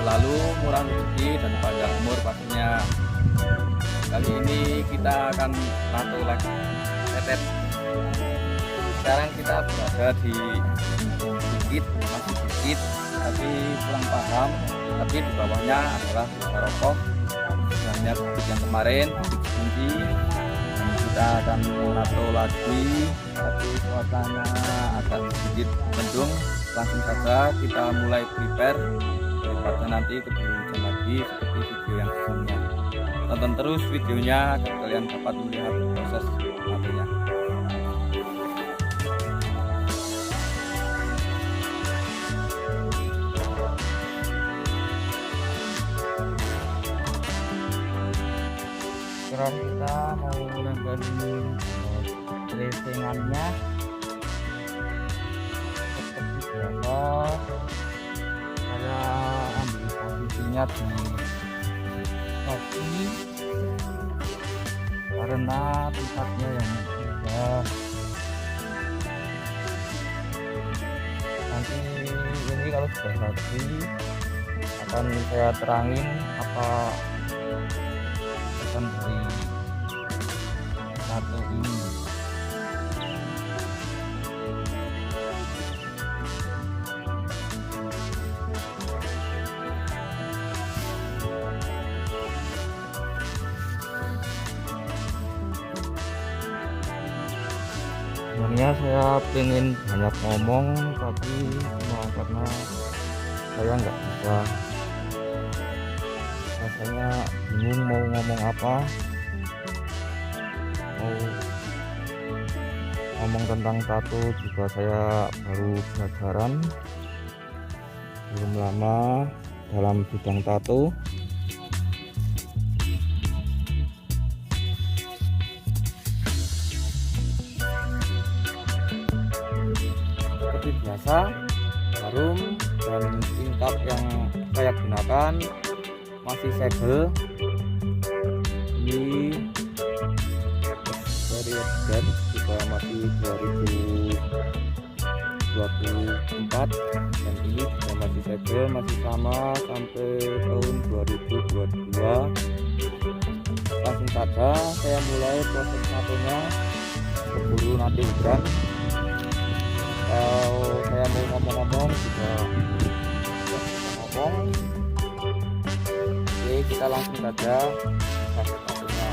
selalu, murah rezeki dan panjang umur pastinya. Kali ini kita akan nato lagi tetet. Sekarang kita berada di bukit, masih bukit, tapi kurang paham. Tapi di bawahnya adalah rokok. Hanya bukit yang kemarin, bukit tinggi. Dan kita akan nato lagi, tapi suasananya agak sedikit mendung. Langsung saja kita mulai prepare daripada nanti keburu hujan lagi seperti video yang sebelumnya. Tonton terus videonya agar kalian dapat melihat proses nantinya. Sekarang kita mau lembarin dressingannya seperti biasa. Saya ambil posisinya di kaki karena tempatnya yang mudah. Nanti ini kalau sudah rapi akan saya terangin apa pesan dari satu ini. Sebenarnya saya pengen banyak ngomong, tapi cuma karena saya nggak bisa, rasanya bingung mau ngomong apa. Mau ngomong tentang tato juga saya baru belajaran, belum lama dalam bidang tato. Seperti biasa, jarum dan tingkat yang saya gunakan masih segel. Ini dari dan juga masih 2024, dan ini juga masih segel, masih sama sampai tahun 2022. Langsung saja saya mulai proses natonya, keburu nanti hujan. Kalau saya mau ngomong-ngomong juga bisa ngomong. Oke, kita langsung saja proses natonya.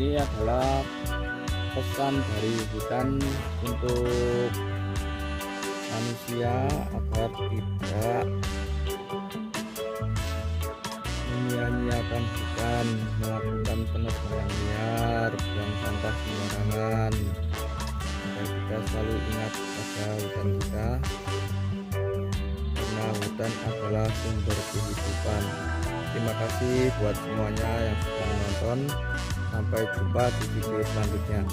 ini adalah pesan dari hutan untuk manusia agar tidak menyia-nyiakan hutan, melakukan penebangan liar, buang sampah sembarangan, agar kita selalu ingat pada hutan kita, karena hutan adalah sumber kehidupan. Terima kasih buat semuanya yang sudah menonton. Sampai jumpa di video selanjutnya.